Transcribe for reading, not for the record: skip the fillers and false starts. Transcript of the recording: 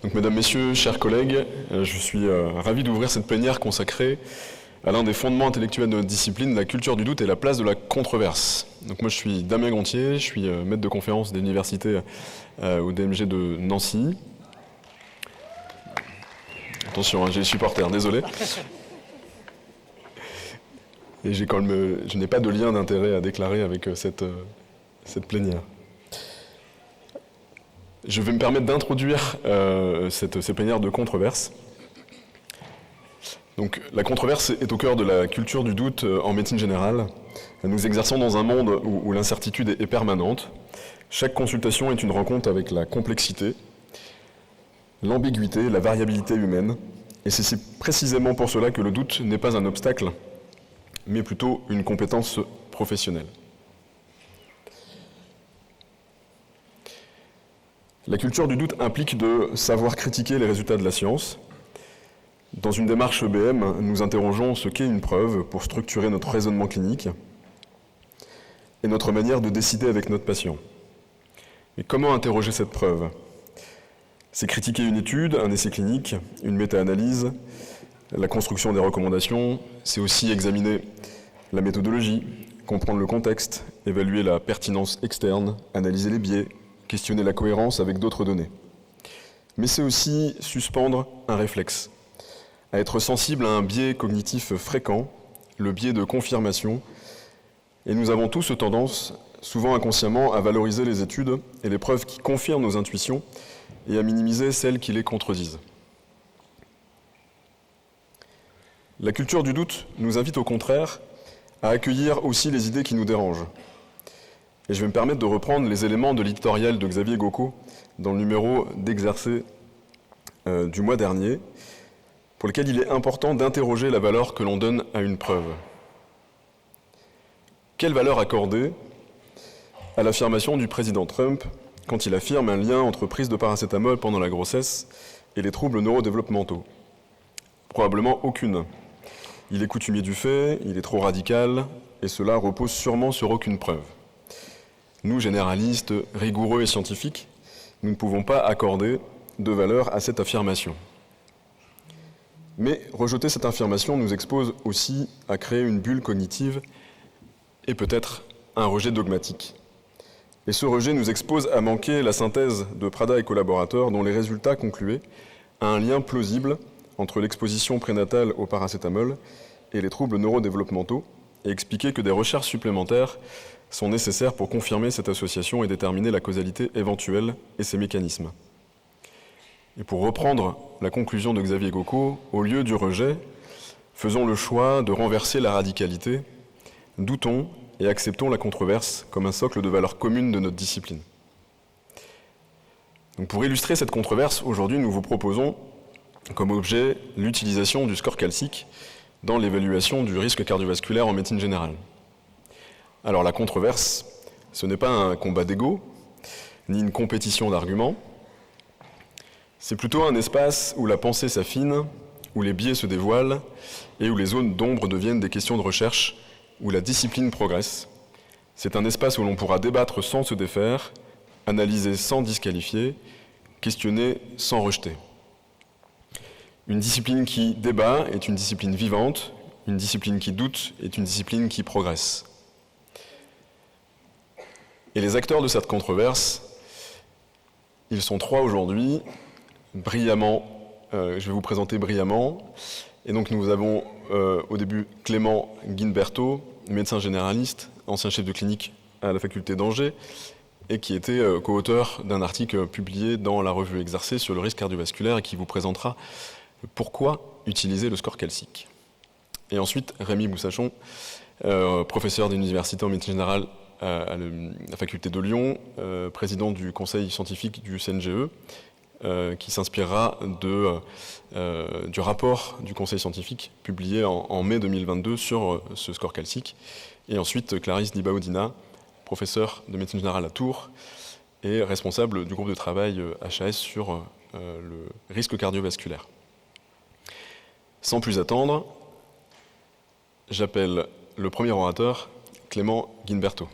Donc, mesdames, messieurs, chers collègues, je suis ravi d'ouvrir cette plénière consacrée à l'un des fondements intellectuels de notre discipline, la culture du doute et la place de la controverse. Donc moi je suis Damien Gontier, je suis maître de conférence de l'université au DMG de Nancy. Attention, j'ai les supporters, désolé. Et je n'ai pas de lien d'intérêt à déclarer avec cette plénière. Je vais me permettre d'introduire ces plénières de controverse. Donc, la controverse est au cœur de la culture du doute en médecine générale. Nous exerçons dans un monde où l'incertitude est permanente. Chaque consultation est une rencontre avec la complexité, l'ambiguïté, la variabilité humaine. Et c'est précisément pour cela que le doute n'est pas un obstacle, mais plutôt une compétence professionnelle. La culture du doute implique de savoir critiquer les résultats de la science. Dans une démarche EBM, nous interrogeons ce qu'est une preuve pour structurer notre raisonnement clinique et notre manière de décider avec notre patient. Mais comment interroger cette preuve ? C'est critiquer une étude, un essai clinique, une méta-analyse, la construction des recommandations, c'est aussi examiner la méthodologie, comprendre le contexte, évaluer la pertinence externe, analyser les biais, questionner la cohérence avec d'autres données. Mais c'est aussi suspendre un réflexe, à être sensible à un biais cognitif fréquent, le biais de confirmation, et nous avons tous tendance, souvent inconsciemment, à valoriser les études et les preuves qui confirment nos intuitions et à minimiser celles qui les contredisent. La culture du doute nous invite au contraire à accueillir aussi les idées qui nous dérangent. Et je vais me permettre de reprendre les éléments de l'éditorial de Xavier Gauco dans le numéro d'Exercer du mois dernier, pour lequel il est important d'interroger la valeur que l'on donne à une preuve. Quelle valeur accorder à l'affirmation du président Trump quand il affirme un lien entre prise de paracétamol pendant la grossesse et les troubles neurodéveloppementaux ? Probablement aucune. Il est coutumier du fait, il est trop radical, et cela repose sûrement sur aucune preuve. Nous, généralistes, rigoureux et scientifiques, nous ne pouvons pas accorder de valeur à cette affirmation. Mais rejeter cette affirmation nous expose aussi à créer une bulle cognitive et peut-être un rejet dogmatique. Et ce rejet nous expose à manquer la synthèse de Prada et collaborateurs dont les résultats concluaient à un lien plausible entre l'exposition prénatale au paracétamol et les troubles neurodéveloppementaux et expliquer que des recherches supplémentaires sont nécessaires pour confirmer cette association et déterminer la causalité éventuelle et ses mécanismes. Et pour reprendre la conclusion de Xavier Gauco, au lieu du rejet, faisons le choix de renverser la radicalité, doutons et acceptons la controverse comme un socle de valeurs communes de notre discipline. Donc pour illustrer cette controverse, aujourd'hui nous vous proposons comme objet l'utilisation du score calcique dans l'évaluation du risque cardiovasculaire en médecine générale. Alors la controverse, ce n'est pas un combat d'ego, ni une compétition d'arguments, c'est plutôt un espace où la pensée s'affine, où les biais se dévoilent et où les zones d'ombre deviennent des questions de recherche, où la discipline progresse. C'est un espace où l'on pourra débattre sans se défaire, analyser sans disqualifier, questionner sans rejeter. Une discipline qui débat est une discipline vivante, une discipline qui doute est une discipline qui progresse. Et les acteurs de cette controverse, ils sont trois aujourd'hui, brillamment, je vais vous présenter brillamment. Et donc nous avons au début Clément Guinberto, médecin généraliste, ancien chef de clinique à la faculté d'Angers, et qui était co-auteur d'un article publié dans la revue Exercer sur le risque cardiovasculaire et qui vous présentera pourquoi utiliser le score calcique. Et ensuite Rémi Boussachon, professeur d'université en médecine générale à la faculté de Lyon, président du conseil scientifique du CNGE, qui s'inspirera du rapport du conseil scientifique publié en mai 2022 sur ce score calcique. Et ensuite Clarisse Dibaudina, professeure de médecine générale à Tours et responsable du groupe de travail HAS sur le risque cardiovasculaire. Sans plus attendre, j'appelle le premier orateur, Clément Guinberto.